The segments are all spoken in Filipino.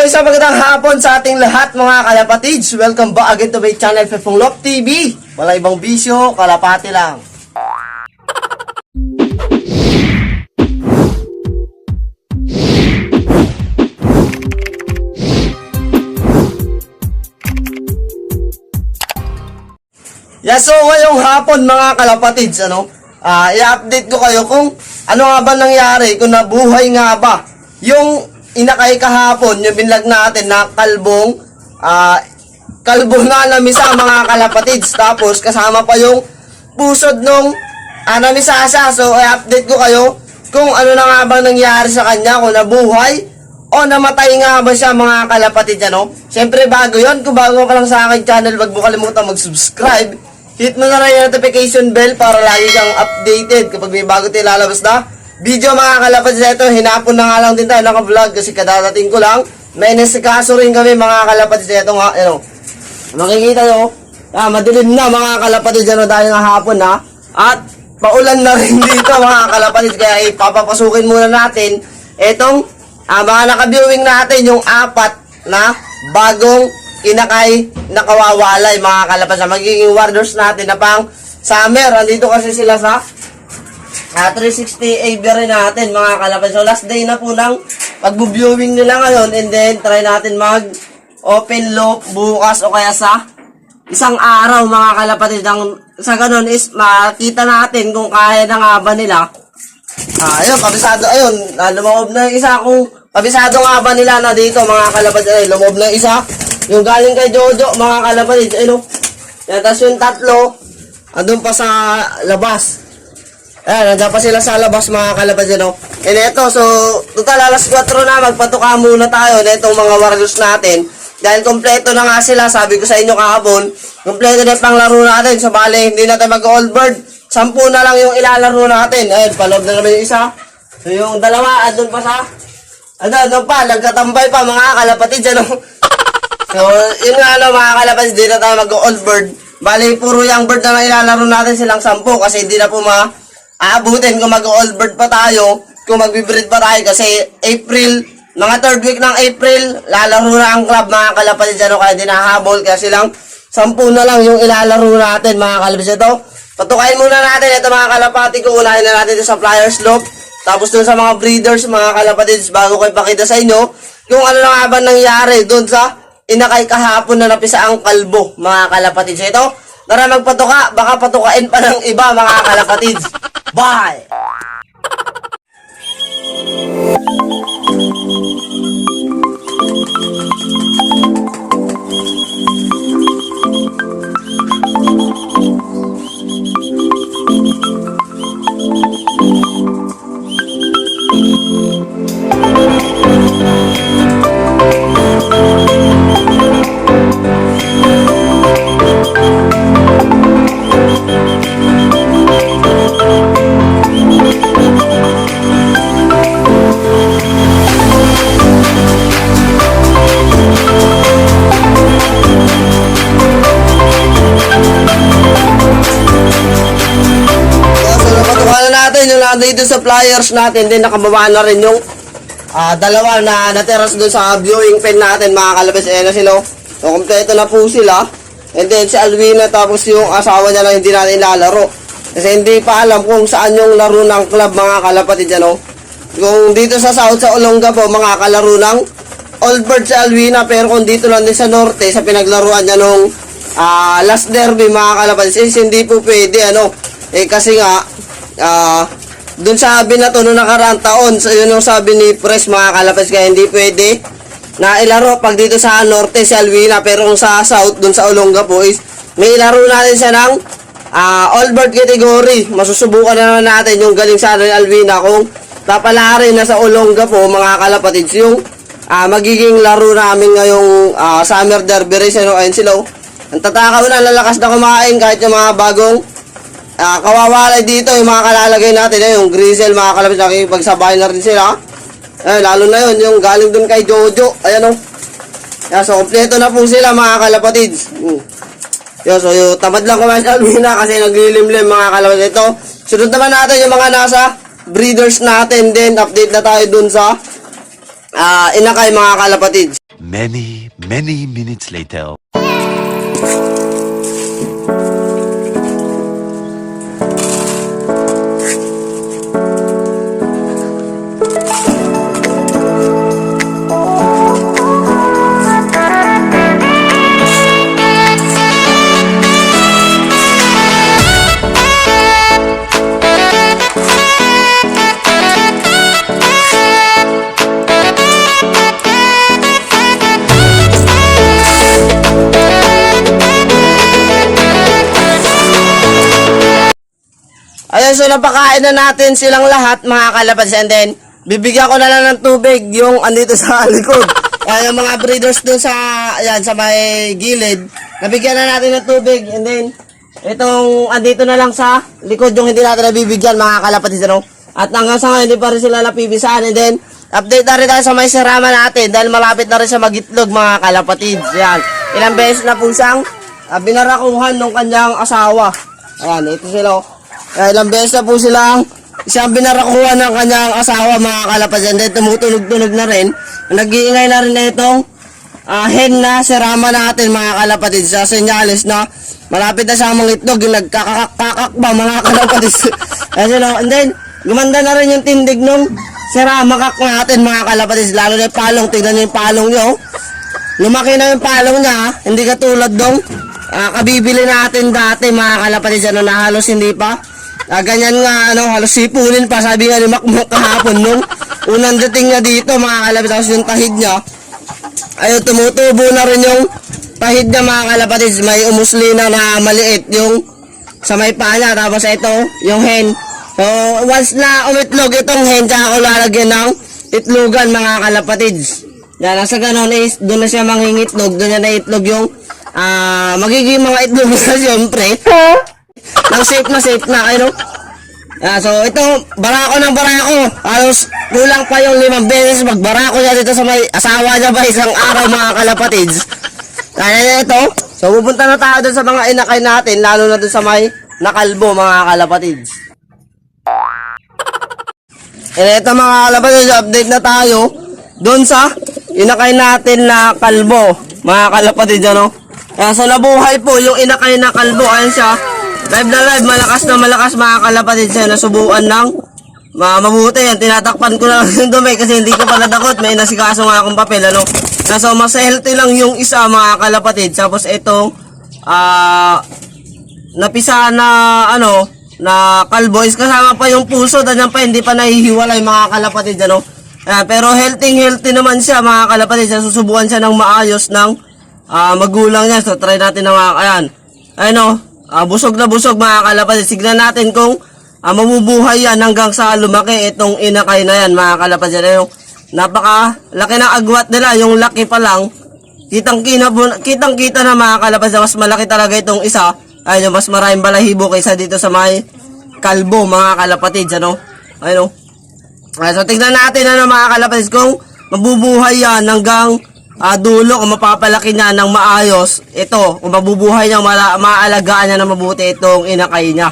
Hello, isang magandang hapon sa ating lahat mga kalapatids. Welcome back again to my channel, Fefong Lop TV. Wala ibang bisyo, kalapati lang. So ngayong hapon mga kalapatids, i-update ko kayo kung ano nga ba nangyari, kung nabuhay nga ba yung inakay kahapon, yung binlag natin na kalbong na namisa mga kalapatids. Tapos kasama pa yung pusod nung namisasa. So i-update ko kayo kung ano na nga bang nangyari sa kanya, kung nabuhay o namatay nga ba siya mga kalapatids. Siyempre bago yon, kung bago ka lang sa aking channel, wag mo kalimutan mag-subscribe. Hit mo na rin yung notification bell para lagi kang updated kapag may bago tayo lalabas na video mga kalapatids. Ito, hinapon na nga lang din tayo naka-vlog kasi kadadating ko lang. May nasikaso rin kami mga kalapatids. Ito nga, makikita nyo, madilim na mga kalapatids dahil nga hapon na. At paulan na rin dito mga kalapatids. Kaya ipapapasukin muna natin itong mga naka-viewing natin yung apat na bagong inakay na kawawalay mga kalapatids. Magiging warders natin na pang summer. Andito kasi sila sa 360 aviary natin mga kalapatids. So last day na po ng pag-viewing nila ngayon, and then try natin mag open loop bukas o kaya sa isang araw mga kalapatids. Sa ganun is makita natin kung kaya na nga ba nila. Ayun, kabisado, ayun, lumaob na yung isa. Kung kabisado nga ba nila na dito mga kalapatids, ayun, lumaob na yung isa. Yung galing kay Jojo mga kalapatids, ayun, tapos yung tatlo andun pa sa labas. Ayan, nandiyan pa sila sa labas mga kalapatids, And eto, so total alas 4 na, magpatuka muna tayo na itong mga warriors natin. Dahil kompleto na nga sila, sabi ko sa inyo kahapon, kompleto na yung panglaro natin. So bale, hindi natin mag-all bird, 10 na lang yung ilalaro natin. Ayun, paloob na naman yung isa. So yung dalawa, andun pa sa andun pa, nagkatambay pa mga kalapatids, So, yun nga mga kalapatids, hindi na tayo mag-all bird. Bali, puro young bird na lang ilalaro natin silang 10 kasi hindi na po aabutin kung mag-all bird pa tayo, kung mag-breed pa tayo kasi April, mga 3rd week ng April, lalaro na ang club mga kalapatids, kaya hindi nahabol kaya silang 10 na lang yung ilalaro natin mga kalapatids. Ito, patukain muna natin ito mga kalapatids ko, unahin na natin ito sa flyers loop, tapos dun sa mga breeders mga kalapatids bago ko ipakita sa inyo kung ano na nga ba nangyari dun sa inakay kahapon na napisa ang kalbo mga kalapatids. Ito, tara magpatuka, baka patukain pa ng iba mga kalapatids. Bye! Dito sa flyers natin din nakababa na rin yung dalawa na nateras doon sa viewing pen natin mga kalapatids. Ayan na sila, so kompleto na po sila. And then si Alwina, tapos yung asawa niya lang hindi natin lalaro kasi hindi pa alam kung saan yung laro ng club mga kalapatids. Kung dito sa South sa Olonga po mga kalaro ng all bird si Alwina, pero kung dito lang din sa Norte sa pinaglaruan niya nung last derby mga kalapatids, hindi po pwede kasi nga dun sabi na to noong nakaraang taon, so yun yung sabi ni Press mga kalapatids, kaya hindi pwede na ilaro pag dito sa Norte si Alwina, pero kung sa South dun sa Olonga po is may ilaro natin siya ng all bird category. Masusubukan na natin yung galing sa Alwina kung papalarin na sa Olonga po mga kalapatids yung magiging laro namin ngayong summer derby race. Ayun sila, ang tatakaw na, lalakas na kumain kahit yung mga bagong kawawalay dito, yung mga kalalagay natin, yung grizzle mga kalapatids, nakikipagsabay na rin sila. Lalo na yun, yung galing dun kay Jojo. Ayan so kompleto na po sila mga kalapatids. So yung tamad lang kumain sa Alwina kasi naglilimlim mga kalapatids. Ito, sunod naman natin yung mga nasa breeders natin din. Update na tayo dun sa inakay mga kalapatids. Many minutes later. Ayun, so napakain na natin silang lahat mga kalapatids, and then bibigyan ko na lang ng tubig yung andito sa likod. Yung mga breeders dun sa, ayan, sa may gilid, nabigyan na natin ng tubig, and then itong andito na lang sa likod yung hindi natin nabibigyan mga kalapatids, ano? At hanggang sa ngayon, hindi pa rin sila napipisahan, and then update na rin tayo sa may sirama natin dahil malapit na rin siya magitlog mga kalapatids. Ayan, ilang beses na po siyang binarakuhan ng kanyang asawa. Ayan, ito sila. Ilang beses na po siyang binarakuhan ng kanyang asawa mga kalapatids, and then tumutunog-tunog na rin. Nag-iingay na rin na itong hen na sirama natin mga kalapatids, sa senyales na malapit na siyang mangitlog, yung nagkakakak ba mga kalapatids. And then gumanda na rin yung tindig nung sirama kak natin mga kalapatids, lalo na yung palong. Tignan nyo yung palong nyo, lumaki na yung palong niya, hindi katulad nung kabibili natin dati mga kalapatids, ano, na halos hindi pa ganyan nga, ano, halos sipunin pa, sabi nga ni Makmak kahapon nung unang dating niya dito mga kalapatids. Tapos yung tahid niya, ayun, tumutubo na rin yung tahid niya mga kalapatids. May umuslina na maliit yung sa may paa niya. Tapos ito yung hen. So once na umitlog itong hen, tsaka ko lalagyan ng itlogan mga kalapatids. Yan, nasa ganon is doon na siya mangingitlog, doon na itlog yung magiging mga itlog na siyempre nang safe na ano. So ito, barako ng barako, halos kulang pa yung 5 beses magbarako niya dito sa may asawa niya ba isang araw mga kalapatids. Kaya ito, so pupunta na tayo dun sa mga inakay natin, lalo na dun sa may nakalbo mga kalapatids. And ito mga kalapatids, update na tayo dun sa inakay natin na kalbo mga kalapatids, ano. So nabuhay po yung inakay na kalbo, ayun siya. Live na live, malakas na malakas mga kalapatids. Nasubuan ng mabuti yan. Tinatakpan ko na lang yung dumi kasi hindi ko pa nadakot. May nasikaso nga akong papel, ano. So mas healthy lang yung isa mga kalapatids. Tapos itong napisa na ano na kalbo is kasama pa yung puso. Danyan pa, hindi pa nahihiwalay mga kalapatids, ano. Pero healthy naman siya mga kalapatids. Susubukan siya ng maayos ng magulang niya. So try natin na mga ayan. Ayun, busog na busog mga kalapatids. Signan natin kung mabubuhay yan hanggang sa lumaki itong inakay na yan mga kalapatids. Yung napaka laki ng agwat nila, yung laki pa lang kitang kita na mga kalapatids. Mas malaki talaga itong isa, ayun, mas maraming balahibo kaysa dito sa may kalbo mga kalapatids, ano. Ayun, so tignan natin ano mga kalapatids kung mabubuhay yan hanggang dulo, kung mapapalaki niya ng maayos ito, kung mabubuhay niya, maalagaan niya na mabuti itong inakay niya.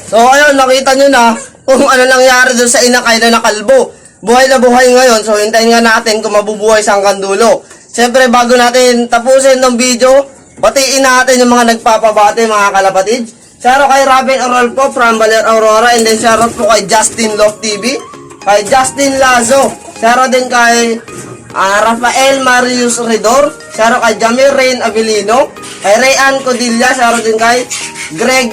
So ayun, nakita nyo na kung ano nangyari dun sa inakay na nakalbo. Buhay na buhay ngayon, so hintayin nga natin kung mabubuhay sa hanggang dulo. Siyempre bago natin tapusin ng video, batiin natin yung mga nagpapabati mga kalapatids. Shoutout kay Robin Orolpo from Baler Aurora, and then shoutout po kay Justin Love TV, kay Justin Lazo, shoutout din kay Rafael Marius Redor, shoutout kay Jamir Rain Avelino, kay Rayan Codilla, shoutout din kay Greg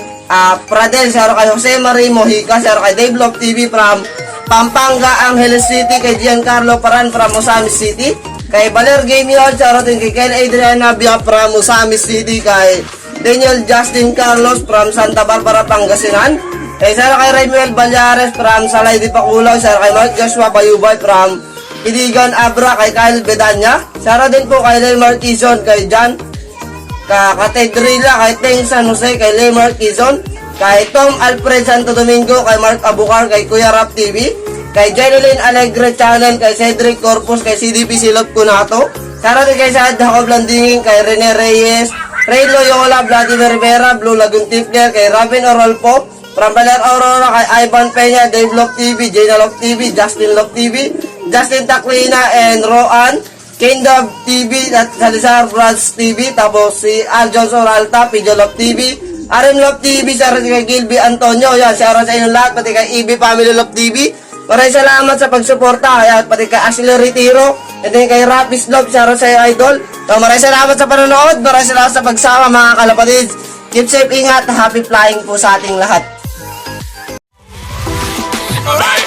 Pradel, shoutout kay Jose Marie Mojica, shoutout kay Dave Love TV from Pampanga, Angeles City, kay Giancarlo Paran from Osamis City, kay Baler Game Yard, shoutout din kay Ken Adrian Navia from Osamis City, kay Daniel Justin Carlos from Santa Barbara, Pangasinan, kay Sara kay Raymuel Balyares from Salay di Paculaw, Sara kay Mark Joshua Bayubay from Iligan Abra, kay Kyle Bedanya, Sara din po kay Lemar Quezon, kay John Catedrilla, kay Teng San Jose, kay Lemar Quezon, kay Tom Alfred Santo Domingo, kay Mark Abucar, kay Kuya Rap TV, kay Jeneline Alegre Channel, kay Cedric Corpus, kay CDP Silot Cunato, Sara din kay Saad Jacob Landingin, kay Rene Reyes, Ray Loyola, Vladimir Rivera, Blue Lagoon Tifler, kay Robin Orolpo, From Valer Aurora kay Ivan Peña, Dave Love TV, Jana Love TV, Justin Love TV, Justin Taclina, and Roan, Kane Dub TV, at Salisar Brands TV, tapos si Al Johnson Alta, Pijo Love TV, RM Love TV, shoutout kay Gilby Antonio, yan, shoutout sa inyong lahat, pati kay EB Family Love TV, maraming salamat sa pagsuporta, kaya pati kay Ashley Retiro, and then kay Rapis Love, shoutout sa iyo, idol. So, maraming salamat sa panonood, maraming salamat sa pagsama mga kalapatids. Keep safe, ingat, happy flying po sa ating lahat. Alright.